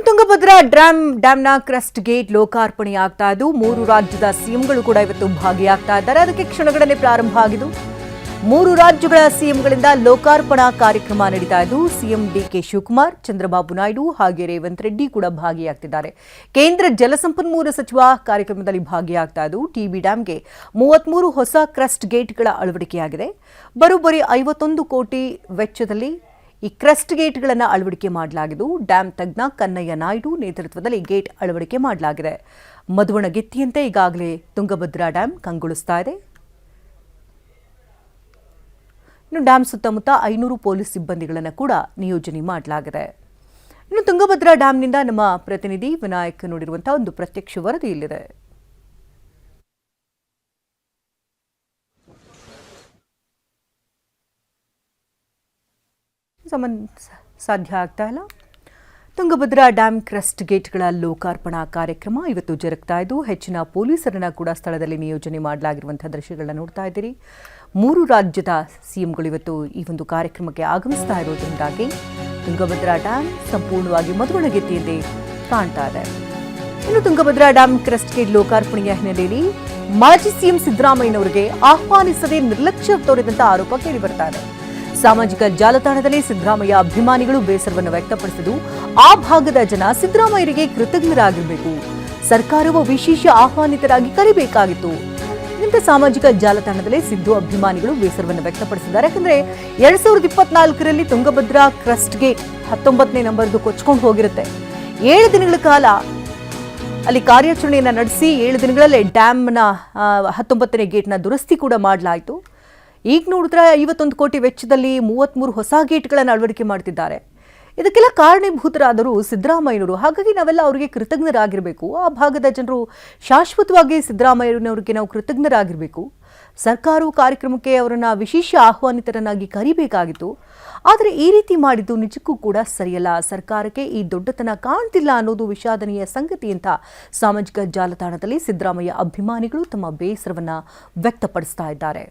Tungabhadra ಡ್ಯಾಂನ crust gate ಲೋಕಾರ್ಪಣೆಯಾಗ್ತಾ ಇದ್ದು 3 ರಾಜ್ಯದ ಸಿಎಂಗಳು ಕೂಡ ಇವತ್ತು ಭಾಗಿಯಾಗ್ತಾ ಇದ್ದಾರೆ. ಅದಕ್ಕೆ ಕ್ಷಣಗಳನ್ನೇ ಪ್ರಾರಂಭ ಆಗಿದ್ದು 3 ರಾಜ್ಯಗಳ ಸಿಎಂಗಳಿಂದ ಲೋಕಾರ್ಪಣಾ ಕಾರ್ಯಕ್ರಮ ನಡೀತಾ ಇದ್ದು ಸಿಎಂ ಡಿಕೆ ಶಿವಕುಮಾರ್, ಚಂದ್ರಬಾಬು ನಾಯ್ಡು ಹಾಗೆ ರೇವಂತ್ ರೆಡ್ಡಿ ಕೂಡ ಭಾಗಿಯಾಗ್ತಿದ್ದಾರೆ. ಕೇಂದ್ರ ಜಲಸಂಪನ್ಮೂಲ ಸಚಿವ ಕಾರ್ಯಕ್ರಮದಲ್ಲಿ ಭಾಗಿಯಾಗ್ತಾ ಇದ್ದು ಟಿಬಿ ಡ್ಯಾಂಗೆ 33 ಹೊಸ ಕ್ರಸ್ಟ್ ಗೇಟ್ಗಳ ಅಳವಡಿಕೆಯಾಗಿದೆ. ಬರೋಬ್ಬರಿ 51 ಕೋಟಿ ವೆಚ್ಚದಲ್ಲಿ ಈ ಕ್ರಸ್ಟ್ ಗೇಟ್ಗಳನ್ನು ಅಳವಡಿಕೆ ಮಾಡಲಾಗಿದ್ದು ಡ್ಯಾಂ ತಜ್ಞ ಕನ್ನಯ್ಯ ನಾಯ್ಡು ನೇತೃತ್ವದಲ್ಲಿ ಗೇಟ್ ಅಳವಡಿಕೆ ಮಾಡಲಾಗಿದೆ. ಮಧುವಣಗೆತ್ತಿಯಂತೆ ಈಗಾಗಲೇ ತುಂಗಭದ್ರಾ ಡ್ಯಾಂ ಕಂಗೊಳಿಸ್ತಾ ಇದೆ. ಇನ್ನು ಡ್ಯಾಂ ಸುತ್ತಮುತ್ತ 500 ಪೊಲೀಸ್ ಸಿಬ್ಬಂದಿಗಳನ್ನು ಕೂಡ ನಿಯೋಜನೆ ಮಾಡಲಾಗಿದೆ. ಇನ್ನು ತುಂಗಭದ್ರಾ ಡ್ಯಾಂನಿಂದ ನಮ್ಮ ಪ್ರತಿನಿಧಿ ವಿನಾಯಕ್ ನೋಡಿರುವಂತಹ ಒಂದು ಪ್ರತ್ಯಕ್ಷ ವರದಿ ಇಲ್ಲಿದೆ. ಸಾಧ್ಯ ಆಗ್ತಾ ಇಲ್ಲ. ತುಂಗಭದ್ರಾ ಡ್ಯಾಂ ಕ್ರಸ್ಟ್ ಗೇಟ್ಗಳ ಲೋಕಾರ್ಪಣಾ ಕಾರ್ಯಕ್ರಮ ಇವತ್ತು ಜರುಗ್ತಾ ಇದ್ದು ಹೆಚ್ಚಿನ ಪೊಲೀಸರನ್ನ ಕೂಡ ಸ್ಥಳದಲ್ಲಿ ನಿಯೋಜನೆ ಮಾಡಲಾಗಿರುವಂತಹ ದೃಶ್ಯಗಳನ್ನ ನೋಡ್ತಾ ಇದ್ದೀರಿ. 3 ರಾಜ್ಯದ ಸಿಎಂಗಳು ಇವತ್ತು ಈ ಒಂದು ಕಾರ್ಯಕ್ರಮಕ್ಕೆ ಆಗಮಿಸ್ತಾ ಇರೋದ್ರಿಂದಾಗಿ ತುಂಗಭದ್ರಾ ಡ್ಯಾಂ ಸಂಪೂರ್ಣವಾಗಿ ಮಧುವಣಗೆತ್ತಿಯಂತೆ ಕಾಣ್ತಾ ಇದೆ. ಇನ್ನು ತುಂಗಭದ್ರಾ ಡ್ಯಾಂ ಕ್ರಸ್ಟ್ ಗೇಟ್ ಲೋಕಾರ್ಪಣೆಯ ಹಿನ್ನೆಲೆಯಲ್ಲಿ ಮಾಜಿ ಸಿಎಂ ಸಿದ್ದರಾಮಯ್ಯನವರಿಗೆ ಆಹ್ವಾನಿಸದೆ ನಿರ್ಲಕ್ಷ್ಯ ತೋರಿದಂತ ಆರೋಪ ಕೇಳಿ ಬರ್ತಾ ಇದೆ. ಸಾಮಾಜಿಕ ಜಾಲತಾಣದಲ್ಲಿ ಸಿದ್ದರಾಮಯ್ಯ ಅಭಿಮಾನಿಗಳು ಬೇಸರವನ್ನು ವ್ಯಕ್ತಪಡಿಸಿದ್ದು ಆ ಭಾಗದ ಜನ ಸಿದ್ದರಾಮಯ್ಯರಿಗೆ ಕೃತಜ್ಞರಾಗಿರಬೇಕು, ಸರ್ಕಾರವು ವಿಶೇಷ ಆಹ್ವಾನಿತರಾಗಿ ಕರೆಯಬೇಕಾಗಿತ್ತು. ಇಂಥ ಸಾಮಾಜಿಕ ಜಾಲತಾಣದಲ್ಲಿ ಸಿದ್ದು ಅಭಿಮಾನಿಗಳು ಬೇಸರವನ್ನು ವ್ಯಕ್ತಪಡಿಸಿದ್ದಾರೆ. ಯಾಕಂದ್ರೆ 2024ರಲ್ಲಿ ತುಂಗಭದ್ರಾ ಕ್ರಸ್ಟ್ ಗೇಟ್ 19ನೇ ನಂಬರ್ದು ಕೊಚ್ಕೊಂಡು ಹೋಗಿರುತ್ತೆ. 7 ದಿನಗಳ ಕಾಲ ಅಲ್ಲಿ ಕಾರ್ಯಾಚರಣೆಯನ್ನ ನಡೆಸಿ 7 ದಿನಗಳಲ್ಲೇ ಡ್ಯಾಮ್ನ 19ನೇ ಗೇಟ್ನ ದುರಸ್ತಿ ಕೂಡ ಮಾಡಲಾಯಿತು. ಈಗ ನೋಡಿದ್ರೆ 51 ಕೋಟಿ ವೆಚ್ಚದಲ್ಲಿ 33 ಹೊಸ ಗೇಟ್ಗಳನ್ನು ಅಳವಡಿಕೆ ಮಾಡ್ತಿದ್ದಾರೆ. ಇದಕ್ಕೆಲ್ಲ ಕಾರಣೀಭೂತರಾದರೂ ಸಿದ್ದರಾಮಯ್ಯನವರು. ಹಾಗಾಗಿ ನಾವೆಲ್ಲ ಅವರಿಗೆ ಕೃತಜ್ಞರಾಗಿರಬೇಕು. ಆ ಭಾಗದ ಜನರು ಶಾಶ್ವತವಾಗಿ ಸಿದ್ದರಾಮಯ್ಯನವರಿಗೆ ನಾವು ಕೃತಜ್ಞರಾಗಿರಬೇಕು. ಸರ್ಕಾರವು ಕಾರ್ಯಕ್ರಮಕ್ಕೆ ಅವರನ್ನು ವಿಶೇಷ ಆಹ್ವಾನಿತರನ್ನಾಗಿ ಕರಿಬೇಕಾಗಿತ್ತು. ಆದರೆ ಈ ರೀತಿ ಮಾಡಿದ್ದು ನಿಜಕ್ಕೂ ಕೂಡ ಸರಿಯಲ್ಲ. ಸರ್ಕಾರಕ್ಕೆ ಈ ದೊಡ್ಡತನ ಕಾಣ್ತಿಲ್ಲ ಅನ್ನೋದು ವಿಷಾದನೀಯ ಸಂಗತಿ ಅಂತ ಸಾಮಾಜಿಕ ಜಾಲತಾಣದಲ್ಲಿ ಸಿದ್ದರಾಮಯ್ಯ ಅಭಿಮಾನಿಗಳು ತಮ್ಮ ಬೇಸರವನ್ನು ವ್ಯಕ್ತಪಡಿಸ್ತಾ ಇದ್ದಾರೆ.